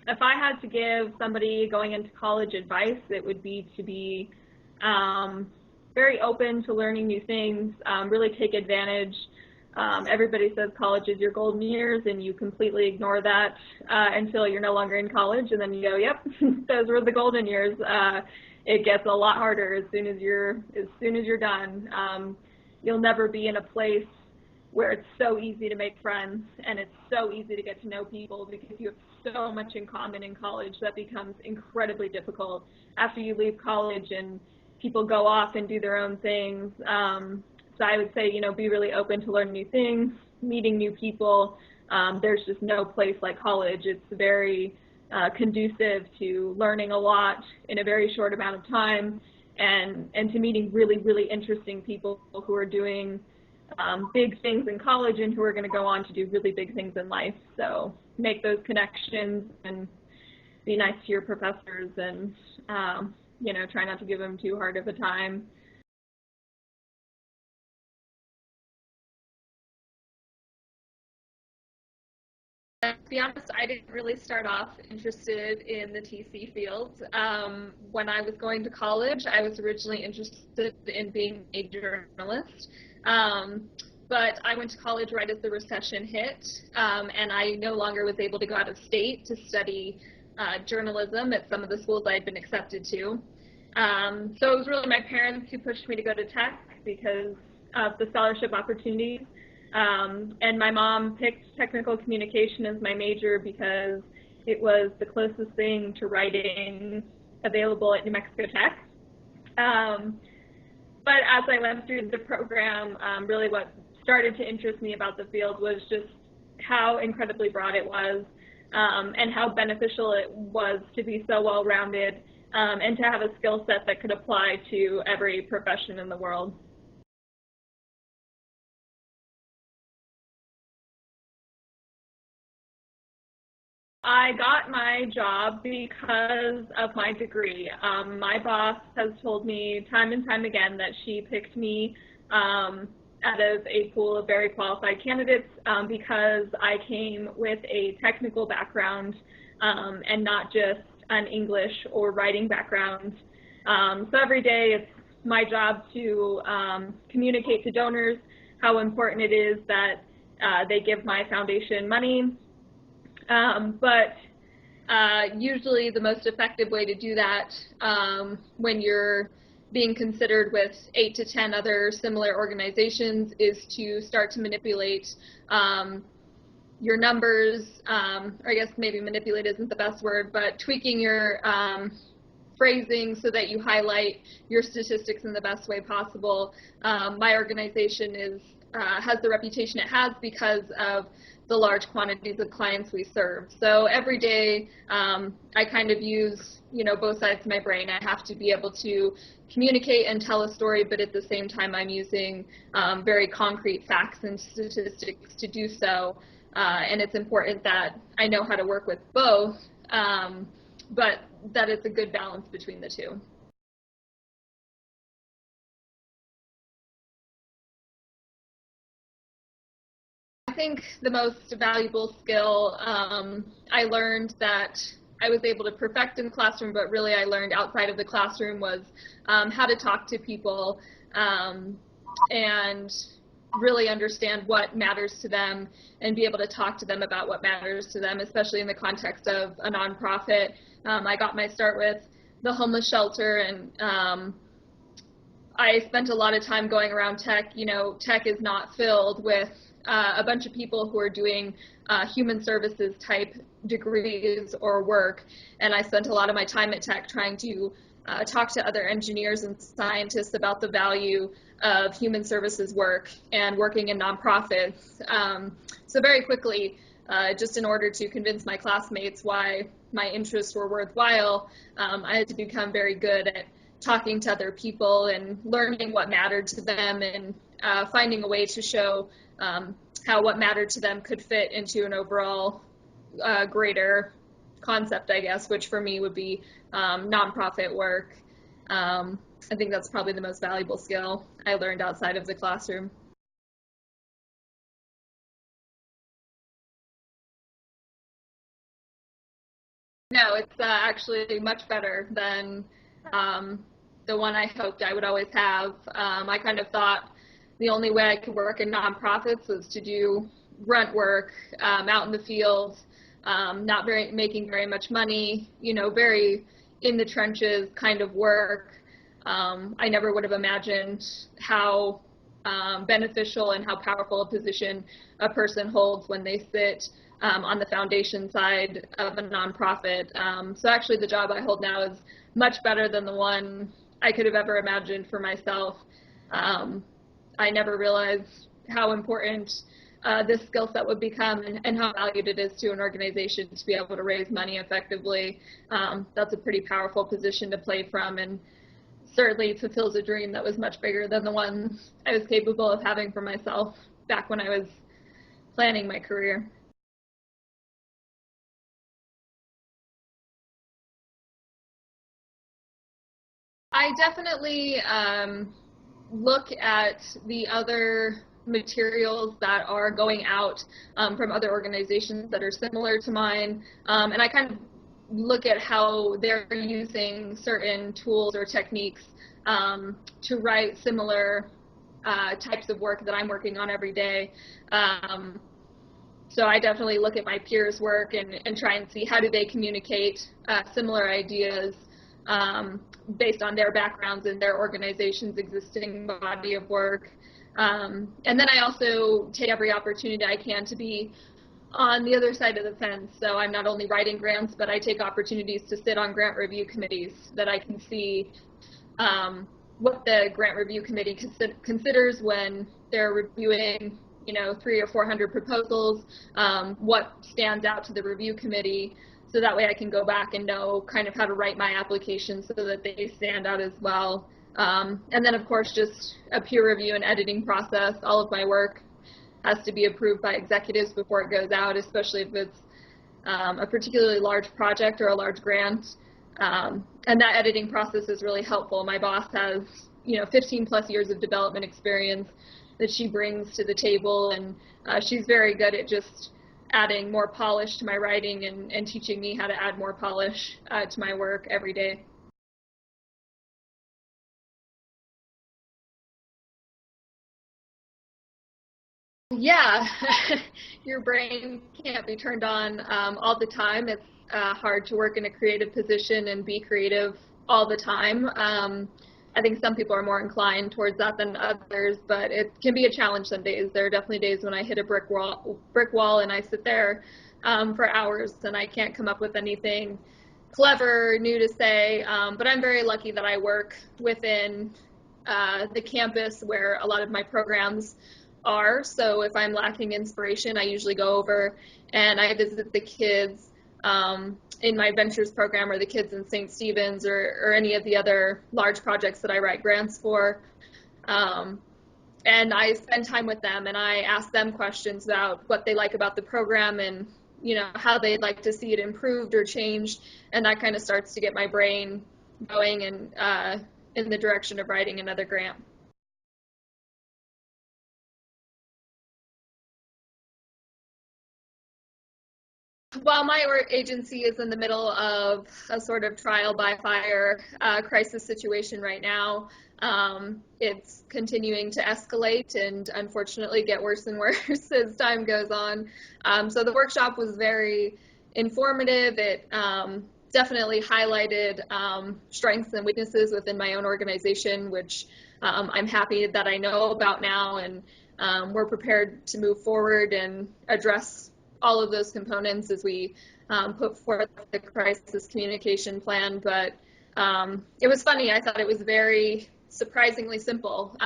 if I had to give somebody going into college advice, it would be to be um, very open to learning new things, really take advantage. Everybody says college is your golden years, and you completely ignore that until you're no longer in college, and then you go, "Yep, those were the golden years." It gets a lot harder as soon as you're done. You'll never be in a place where it's so easy to make friends and it's so easy to get to know people because you have so much in common in college that becomes incredibly difficult after you leave college and people go off and do their own things. So I would say, be really open to learning new things, meeting new people. There's just no place like college. It's very conducive to learning a lot in a very short amount of time and to meeting really, really interesting people who are doing big things in college and who are going to go on to do really big things in life. So make those connections and be nice to your professors and, try not to give them too hard of a time. To be honest, I didn't really start off interested in the TC field. When I was going to college, I was originally interested in being a journalist. But I went to college right as the recession hit, and I no longer was able to go out of state to study journalism at some of the schools I had been accepted to. So it was really my parents who pushed me to go to tech because of the scholarship opportunities. And my mom picked technical communication as my major because it was the closest thing to writing available at New Mexico Tech. But as I went through the program, really what started to interest me about the field was just how incredibly broad it was, and how beneficial it was to be so well-rounded, and to have a skill set that could apply to every profession in the world. I got my job because of my degree. My boss has told me time and time again that she picked me out of a pool of very qualified candidates because I came with a technical background and not just an English or writing background. So every day it's my job to communicate to donors how important it is that they give my foundation money. But usually the most effective way to do that when you're being considered with 8 to 10 other similar organizations is to start to manipulate your numbers, or I guess maybe manipulate isn't the best word, but tweaking your phrasing so that you highlight your statistics in the best way possible. My organization has the reputation it has because of the large quantities of clients we serve. So every day I kind of use, both sides of my brain. I have to be able to communicate and tell a story, but at the same time I'm using very concrete facts and statistics to do so. And it's important that I know how to work with both, but that it's a good balance between the two. I think the most valuable skill I learned that I was able to perfect in the classroom, but really I learned outside of the classroom was how to talk to people and really understand what matters to them and be able to talk to them about what matters to them, especially in the context of a nonprofit. I got my start with the homeless shelter, and I spent a lot of time going around tech. Tech is not filled with a bunch of people who are doing human services type degrees or work, and I spent a lot of my time at tech trying to talk to other engineers and scientists about the value of human services work and working in nonprofits. So very quickly, just in order to convince my classmates why my interests were worthwhile, I had to become very good at talking to other people and learning what mattered to them and finding a way to show how what mattered to them could fit into an overall greater concept, I guess, which for me would be nonprofit work. I think that's probably the most valuable skill I learned outside of the classroom. No, it's actually much better than the one I hoped I would always have. I kind of thought the only way I could work in nonprofits was to do grunt work out in the field, not making very much money, very in the trenches kind of work. I never would have imagined how beneficial and how powerful a position a person holds when they sit on the foundation side of a nonprofit. So actually the job I hold now is much better than the one I could have ever imagined for myself. I never realized how important this skill set would become and how valued it is to an organization to be able to raise money effectively. That's a pretty powerful position to play from, and certainly fulfills a dream that was much bigger than the one I was capable of having for myself back when I was planning my career. I definitely look at the other materials that are going out from other organizations that are similar to mine, and I kind of look at how they're using certain tools or techniques to write similar types of work that I'm working on every day. So I definitely look at my peers' work and try and see how do they communicate similar ideas based on their backgrounds and their organization's existing body of work. And then I also take every opportunity I can to be on the other side of the fence. So I'm not only writing grants, but I take opportunities to sit on grant review committees that I can see what the grant review committee considers when they're reviewing 300 or 400 proposals, what stands out to the review committee, so that way I can go back and know kind of how to write my application so that they stand out as well. And then of course just a peer review and editing process. All of my work has to be approved by executives before it goes out, especially if it's a particularly large project or a large grant. And that editing process is really helpful. My boss has 15 plus years of development experience that she brings to the table, and she's very good at just adding more polish to my writing and teaching me how to add more polish to my work every day. Yeah, your brain can't be turned on all the time. It's hard to work in a creative position and be creative all the time. I think some people are more inclined towards that than others, but it can be a challenge some days. There are definitely days when I hit a brick wall, and I sit there for hours and I can't come up with anything clever, new to say. But I'm very lucky that I work within the campus where a lot of my programs are. So if I'm lacking inspiration, I usually go over and I visit the kids in my ventures program, or the kids in St. Stephen's, or any of the other large projects that I write grants for. Um, and I spend time with them and I ask them questions about what they like about the program and how they'd like to see it improved or changed, and that kind of starts to get my brain going and in the direction of writing another grant. While my agency is in the middle of a sort of trial by fire crisis situation right now, it's continuing to escalate and unfortunately get worse and worse as time goes on. So the workshop was very informative. It definitely highlighted strengths and weaknesses within my own organization, which I'm happy that I know about now, and we're prepared to move forward and address all of those components as we put forth the crisis communication plan. But it was funny. I thought it was very surprisingly simple.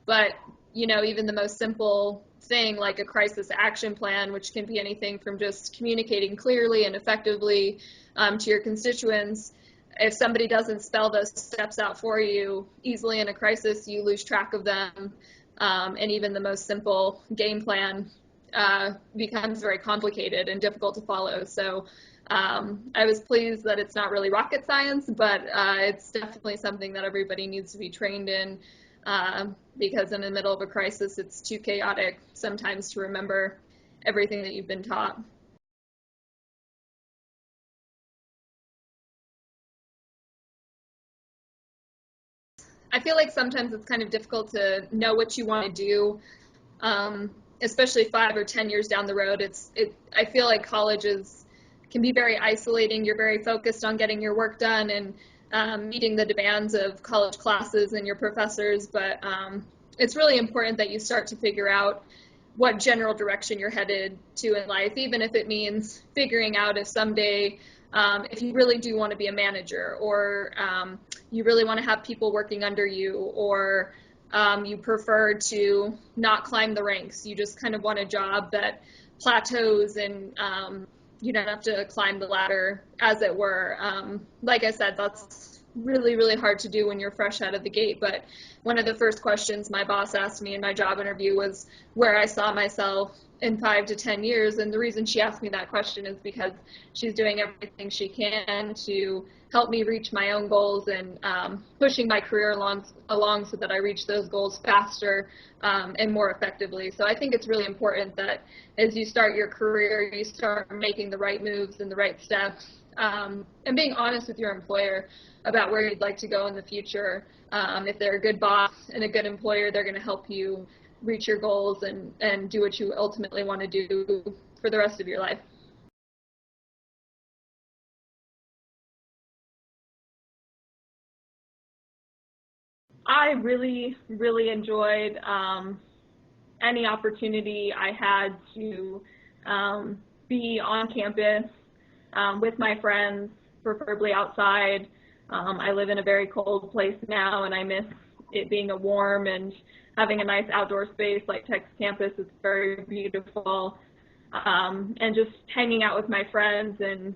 But even the most simple thing like a crisis action plan, which can be anything from just communicating clearly and effectively to your constituents. If somebody doesn't spell those steps out for you easily in a crisis, you lose track of them. And even the most simple game plan becomes very complicated and difficult to follow. So I was pleased that it's not really rocket science, but it's definitely something that everybody needs to be trained in, because in the middle of a crisis, it's too chaotic sometimes to remember everything that you've been taught. I feel like sometimes it's kind of difficult to know what you want to do, especially 5 or 10 years down the road. I feel like college can be very isolating. You're very focused on getting your work done and meeting the demands of college classes and your professors, but it's really important that you start to figure out what general direction you're headed to in life, even if it means figuring out if someday, if you really do want to be a manager, or you really want to have people working under you, or you prefer to not climb the ranks. You just kind of want a job that plateaus and you don't have to climb the ladder, as it were. Like I said, that's really, really hard to do when you're fresh out of the gate. But one of the first questions my boss asked me in my job interview was where I saw myself in 5 to 10 years. And the reason she asked me that question is because she's doing everything she can to help me reach my own goals and pushing my career along so that I reach those goals faster and more effectively. So I think it's really important that as you start your career, you start making the right moves and the right steps, and being honest with your employer about where you'd like to go in the future. If they're a good boss and a good employer, they're going to help you reach your goals and do what you ultimately want to do for the rest of your life. I really, really enjoyed any opportunity I had to be on campus with my friends, preferably outside. I live in a very cold place now, and I miss it being a warm and having a nice outdoor space like Tech's campus. It's very beautiful. And just hanging out with my friends and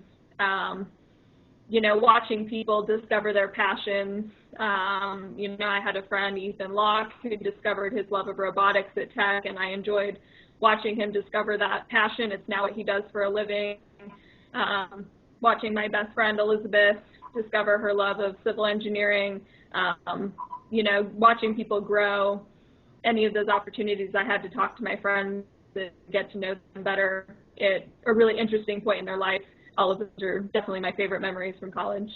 watching people discover their passions. I had a friend, Ethan Locke, who discovered his love of robotics at Tech, and I enjoyed watching him discover that passion. It's now what he does for a living. Watching my best friend, Elizabeth, discover her love of civil engineering, watching people grow. Any of those opportunities I had to talk to my friends and get to know them better at a really interesting point in their life. All of those are definitely my favorite memories from college.